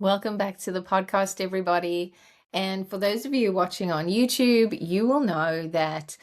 Welcome back to the podcast, everybody. And for those of you watching on YouTube, you will know that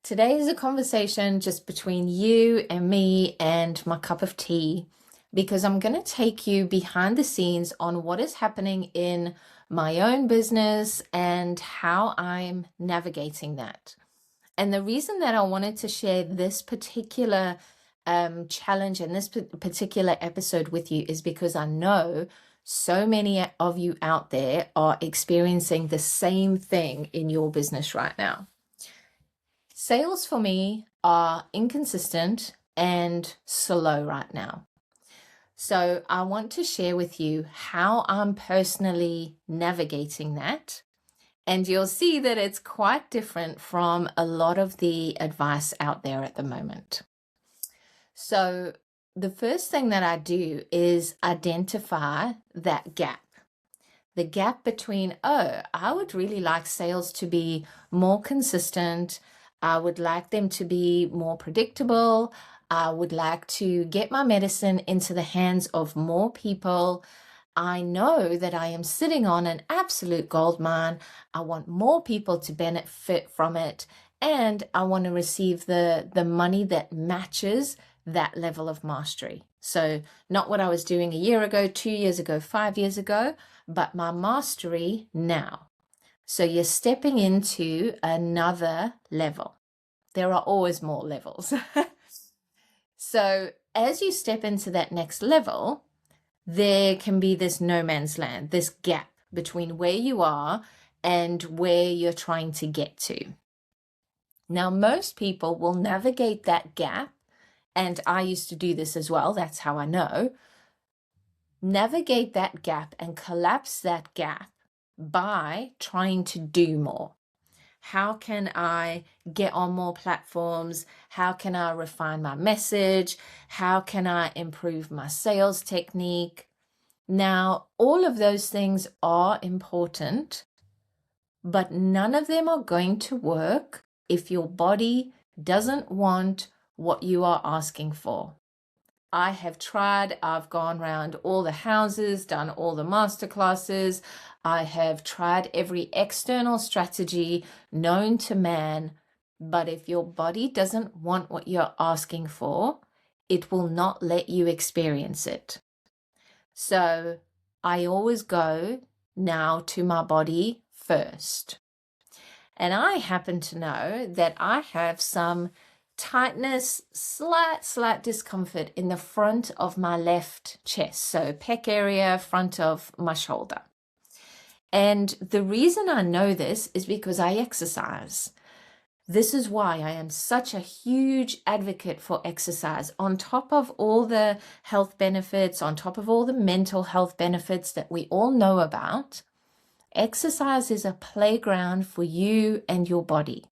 today is a conversation just between you and me and my cup of tea, because I'm going to take you behind the scenes on what is happening in my own business and how I'm navigating that. And the reason that I wanted to share this particular challenge and this particular episode with you is because I know so many of you out there are experiencing the same thing in your business right now. Sales for me are inconsistent and slow right now. So I want to share with you how I'm personally navigating that. And you'll see that it's quite different from a lot of the advice out there at the moment. So the first thing that I do is identify that gap. The gap between, I would really like sales to be more consistent. I would like them to be more predictable. I would like to get my medicine into the hands of more people. I know that I am sitting on an absolute gold mine. I want more people to benefit from it. And I want to receive the money that matches that level of mastery. So not what I was doing a year ago, 2 years ago, 5 years ago, but my mastery now. So you're stepping into another level. There are always more levels. So as you step into that next level, there can be this no man's land, this gap between where you are and where you're trying to get to. Now, most people will navigate that gap, and I used to do this as well, that's how I know, navigate that gap and collapse that gap by trying to do more. How can I get on more platforms? How can I refine my message? How can I improve my sales technique? Now, all of those things are important, but none of them are going to work if your body doesn't want what you are asking for. I have tried, I've gone around all the houses, done all the masterclasses. I have tried every external strategy known to man, but if your body doesn't want what you're asking for, it will not let you experience it. So I always go now to my body first. And I happen to know that I have some tightness, slight discomfort in the front of my left chest, so pec area, front of my shoulder. And the reason I know this is because I exercise. This is why I am such a huge advocate for exercise. On top of all the health benefits, on top of all the mental health benefits that we all know about, exercise is a playground for you and your body.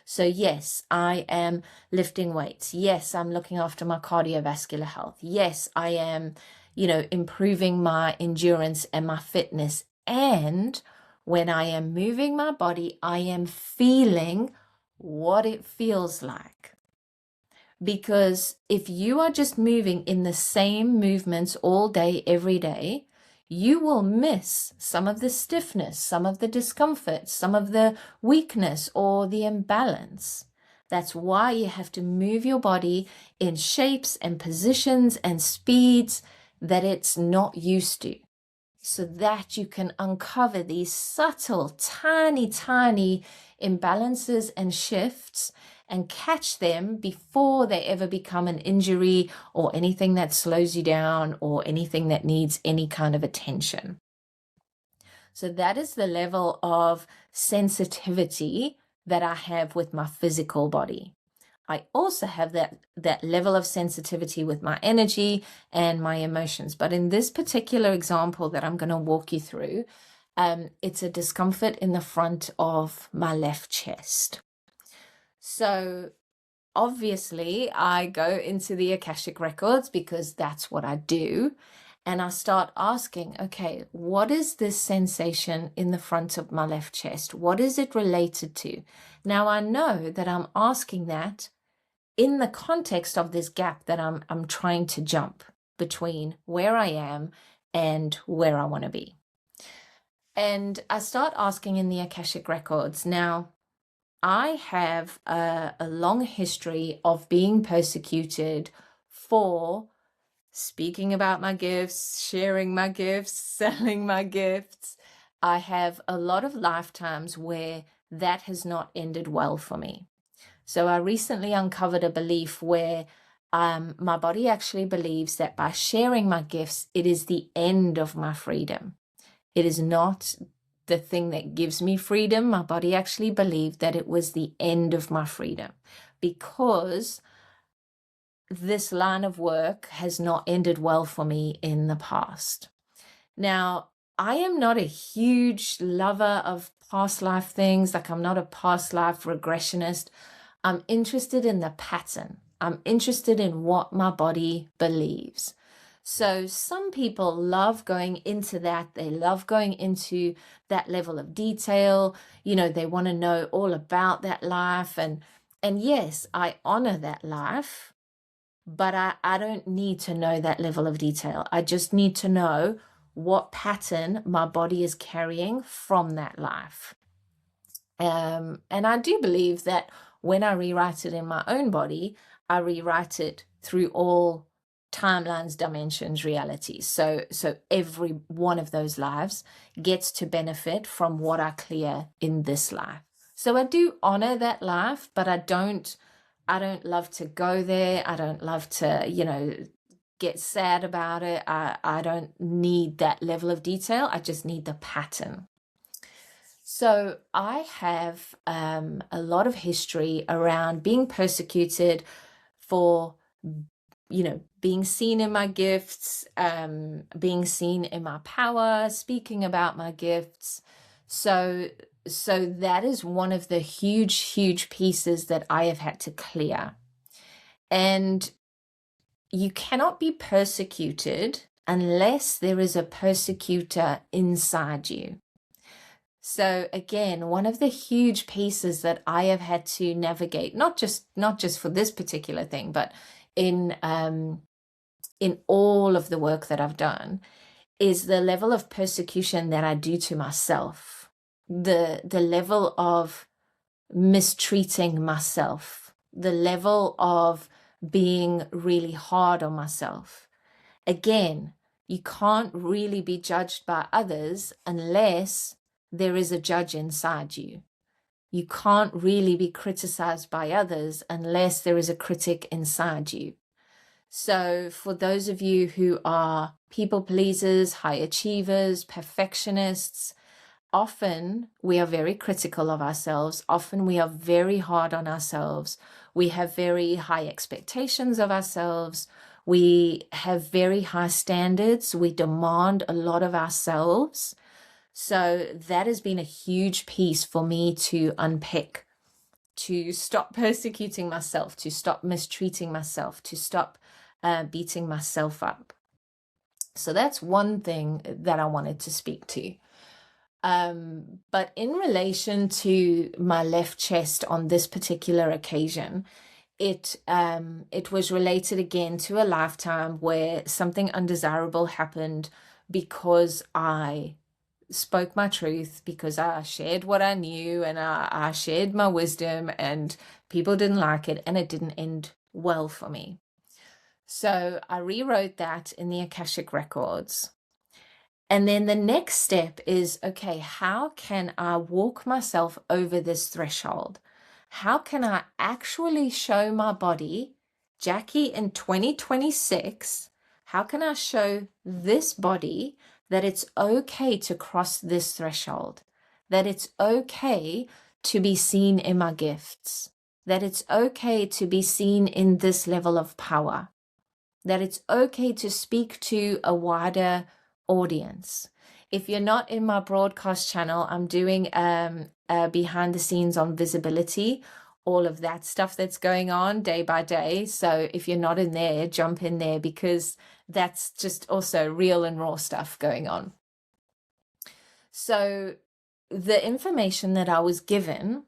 So yes, I am lifting weights. Yes, I'm looking after my cardiovascular health. Yes, I am, improving my endurance and my fitness. And when I am moving my body, I am feeling what it feels like. Because if you are just moving in the same movements all day, every day, you will miss some of the stiffness, some of the discomfort, some of the weakness or the imbalance. That's why you have to move your body in shapes and positions and speeds that it's not used to, so that you can uncover these subtle, tiny imbalances and shifts and catch them before they ever become an injury or anything that slows you down or anything that needs any kind of attention. So that is the level of sensitivity that I have with my physical body. I also have that level of sensitivity with my energy and my emotions. But in this particular example that I'm going to walk you through, it's a discomfort in the front of my left chest. So obviously I go into the Akashic Records because that's what I do. And I start asking, okay, what is this sensation in the front of my left chest? What is it related to? Now I know that I'm asking that in the context of this gap that I'm trying to jump between where I am and where I want to be. And I start asking in the Akashic Records. Now, I have a long history of being persecuted for speaking about my gifts, sharing my gifts, selling my gifts. I have a lot of lifetimes where that has not ended well for me. So I recently uncovered a belief where my body actually believes that by sharing my gifts, it is the end of my freedom. It is not the thing that gives me freedom. My body actually believed that it was the end of my freedom because this line of work has not ended well for me in the past. Now, I am not a huge lover of past life things. Like, I'm not a past life regressionist. I'm interested in the pattern. I'm interested in what my body believes. So some people love going into that. They love going into that level of detail. You know, they want to know all about that life. And yes, I honor that life, but I don't need to know that level of detail. I just need to know what pattern my body is carrying from that life. And I do believe that when I rewrite it in my own body, I rewrite it through all timelines, dimensions, realities. So every one of those lives gets to benefit from what I clear in this life. So I do honor that life, but I don't love to go there. I don't love to, get sad about it. I don't need that level of detail. I just need the pattern. So I have a lot of history around being persecuted for, being seen in my gifts, being seen in my power, speaking about my gifts. So that is one of the huge pieces that I have had to clear. And you cannot be persecuted unless there is a persecutor inside you. So again, one of the huge pieces that I have had to navigate, not just for this particular thing, but in all of the work that I've done, is the level of persecution that I do to myself, the level of mistreating myself, the level of being really hard on myself. Again, you can't really be judged by others unless there is a judge inside you. You can't really be criticized by others unless there is a critic inside you. So for those of you who are people pleasers, high achievers, perfectionists, often we are very critical of ourselves. Often we are very hard on ourselves. We have very high expectations of ourselves. We have very high standards. We demand a lot of ourselves. So that has been a huge piece for me to unpick, to stop persecuting myself, to stop mistreating myself, to stop beating myself up. So that's one thing that I wanted to speak to. But in relation to my left chest on this particular occasion, it was related again to a lifetime where something undesirable happened because I spoke my truth, because I shared what I knew and I shared my wisdom, and people didn't like it, and it didn't end well for me. So I rewrote that in the Akashic Records. And then the next step is, okay, how can I walk myself over this threshold? How can I actually show my body, Jackie in 2026, how can I show this body that it's okay to cross this threshold, that it's okay to be seen in my gifts, that it's okay to be seen in this level of power, that it's okay to speak to a wider audience. If you're not in my broadcast channel, I'm doing behind the scenes on visibility, all of that stuff that's going on day by day. So if you're not in there, jump in there, because that's just also real and raw stuff going on. So the information that I was given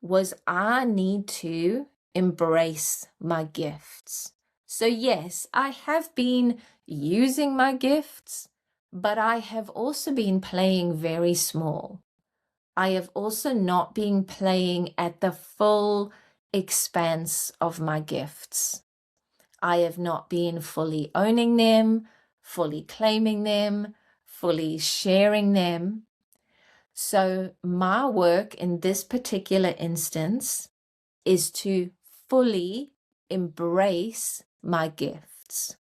was I need to embrace my gifts. So yes, I have been using my gifts, but I have also been playing very small. I have also not been playing at the full expanse of my gifts. I have not been fully owning them, fully claiming them, fully sharing them. So my work in this particular instance is to fully embrace my gifts.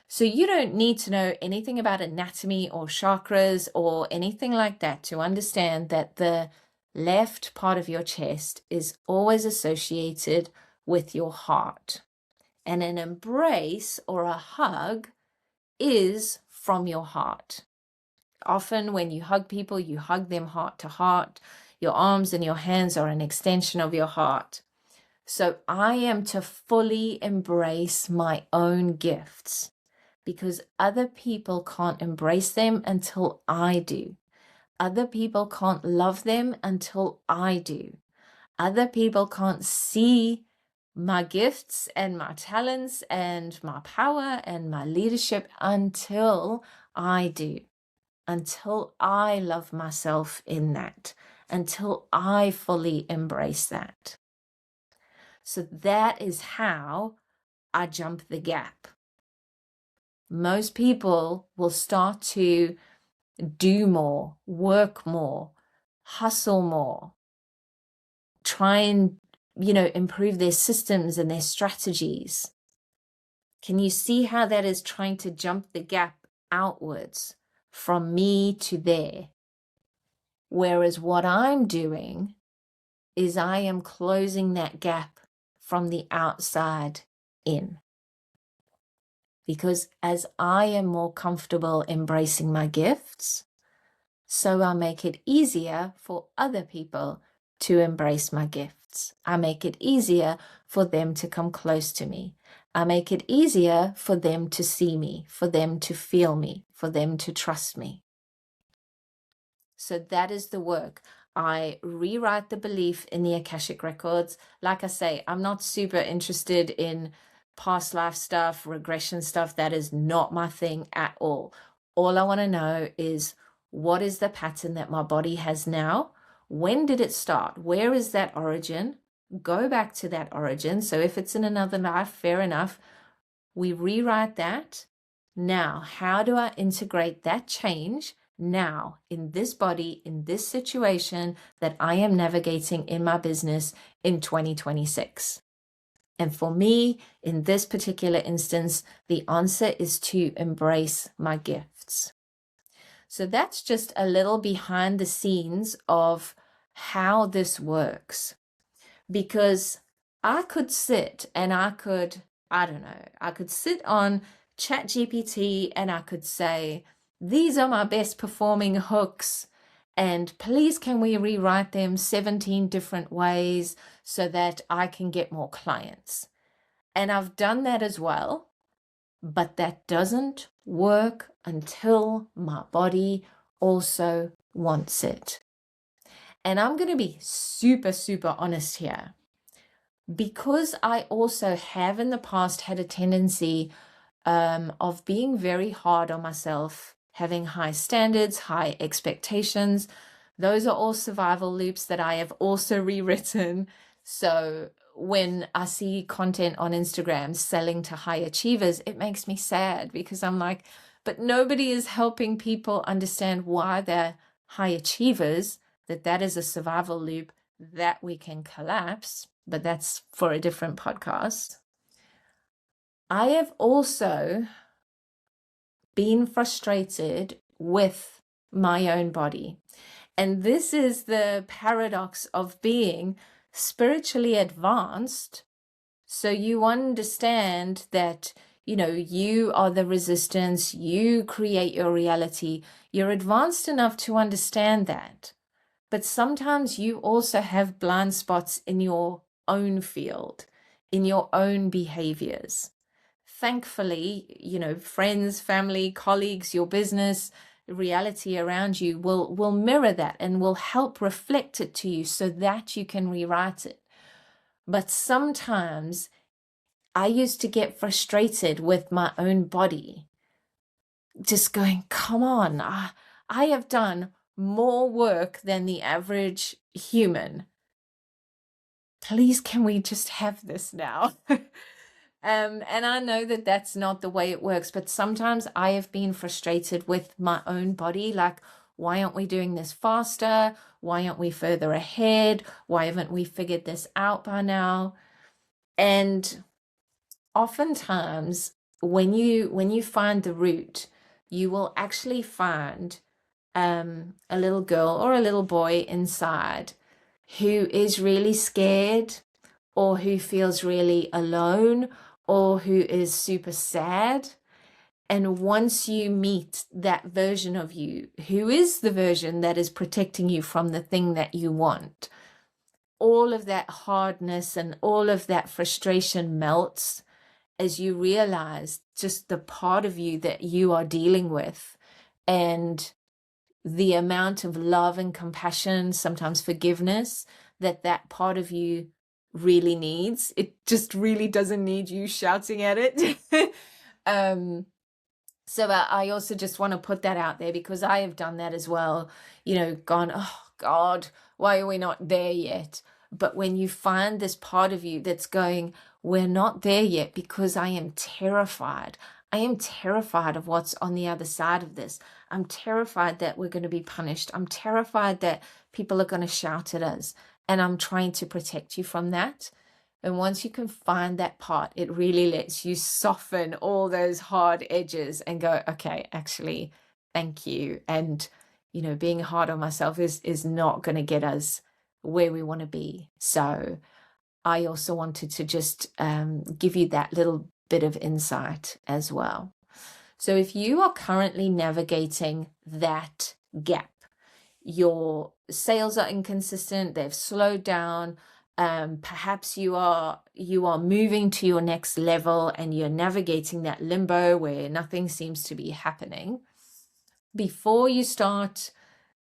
So you don't need to know anything about anatomy or chakras or anything like that to understand that the left part of your chest is always associated with your heart. And an embrace or a hug is from your heart. Often when you hug people, you hug them heart to heart. Your arms and your hands are an extension of your heart. So I am to fully embrace my own gifts because other people can't embrace them until I do. Other people can't love them until I do. Other people can't see my gifts and my talents and my power and my leadership until I do. Until I love myself in that, until I fully embrace that. So that is how I jump the gap. Most people will start to do more, work more, hustle more, try and, improve their systems and their strategies. Can you see how that is trying to jump the gap outwards from me to there? Whereas what I'm doing is I am closing that gap from the outside in. Because as I am more comfortable embracing my gifts, so I make it easier for other people to embrace my gifts. I make it easier for them to come close to me. I make it easier for them to see me, for them to feel me, for them to trust me. So that is the work. I rewrite the belief in the Akashic Records. Like I say, I'm not super interested in past life stuff, regression stuff. That is not my thing at all. All I want to know is, what is the pattern that my body has now? When did it start? Where is that origin? Go back to that origin. So if it's in another life, fair enough. We rewrite that. Now, how do I integrate that change now in this body, in this situation that I am navigating in my business in 2026? And for me, in this particular instance, the answer is to embrace my gifts. So that's just a little behind the scenes of how this works. Because I could sit and I could sit on ChatGPT and I could say, these are my best performing hooks, and please can we rewrite them 17 different ways so that I can get more clients. And I've done that as well, but that doesn't work until my body also wants it. And I'm going to be super, super honest here. Because I also have in the past had a tendency of being very hard on myself, having high standards, high expectations. Those are all survival loops that I have also rewritten. So when I see content on Instagram selling to high achievers, it makes me sad because I'm like, but nobody is helping people understand why they're high achievers, that is a survival loop that we can collapse, but that's for a different podcast. I have also been frustrated with my own body. And this is the paradox of being spiritually advanced. So you understand that, you are the resistance, you create your reality. You're advanced enough to understand that. But sometimes you also have blind spots in your own field, in your own behaviors. Thankfully, friends, family, colleagues, your business, reality around you will mirror that and will help reflect it to you so that you can rewrite it. But sometimes I used to get frustrated with my own body just going, come on, I have done more work than the average human. Please, can we just have this now? And I know that that's not the way it works, but sometimes I have been frustrated with my own body. Like, why aren't we doing this faster? Why aren't we further ahead? Why haven't we figured this out by now? And oftentimes, when you find the root, you will actually find a little girl or a little boy inside who is really scared, or who feels really alone, or who is super sad. And once you meet that version of you, who is the version that is protecting you from the thing that you want, all of that hardness and all of that frustration melts as you realize just the part of you that you are dealing with, and the amount of love and compassion, sometimes forgiveness, that part of you really needs. It just really doesn't need you shouting at it. So I also just want to put that out there, because I have done that as well, gone, oh God, why are we not there yet? But when you find this part of you that's going, we're not there yet because I am terrified. I am terrified of what's on the other side of this. I'm terrified that we're going to be punished. I'm terrified that people are going to shout at us. And I'm trying to protect you from that. And once you can find that part, it really lets you soften all those hard edges and go, okay, actually, thank you. And, being hard on myself is not going to get us where we want to be. So I also wanted to just give you that little bit of insight as well. So if you are currently navigating that gap, your sales are inconsistent, they've slowed down, perhaps you are moving to your next level and you're navigating that limbo where nothing seems to be happening, before you start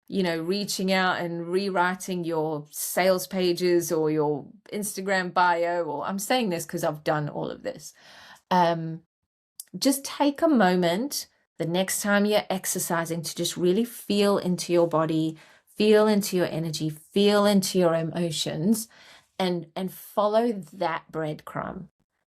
reaching out and rewriting your sales pages or your Instagram bio, or I'm saying this because I've done all of this, just take a moment the next time you're exercising to just really feel into your body, feel into your energy, feel into your emotions, and follow that breadcrumb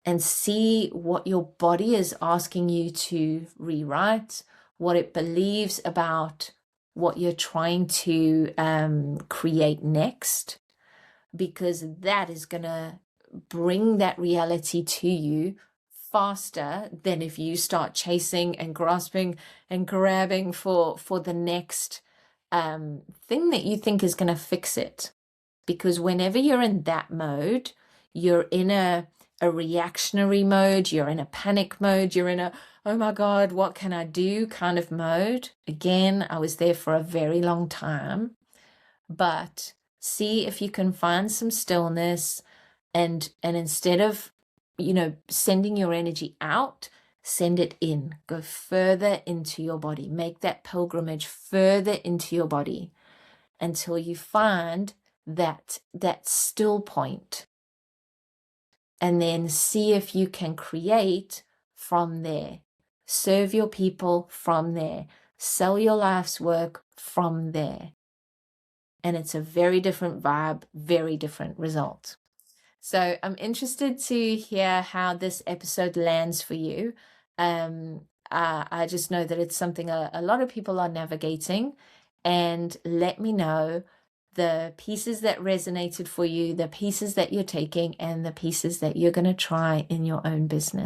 and see what your body is asking you to rewrite, what it believes about what you're trying to create next, because that is going to bring that reality to you faster than if you start chasing and grasping and grabbing for the next thing that you think is going to fix it. Because whenever you're in that mode, you're in a reactionary mode, you're in a panic mode, you're in a, oh my God, what can I do kind of mode. Again, I was there for a very long time. But see if you can find some stillness, and instead of, sending your energy out, send it in. Go further into your body. Make that pilgrimage further into your body until you find that still point. And then see if you can create from there. Serve your people from there. Sell your life's work from there. And it's a very different vibe, very different result. So I'm interested to hear how this episode lands for you. I just know that it's something a lot of people are navigating, and let me know the pieces that resonated for you, the pieces that you're taking, and the pieces that you're going to try in your own business.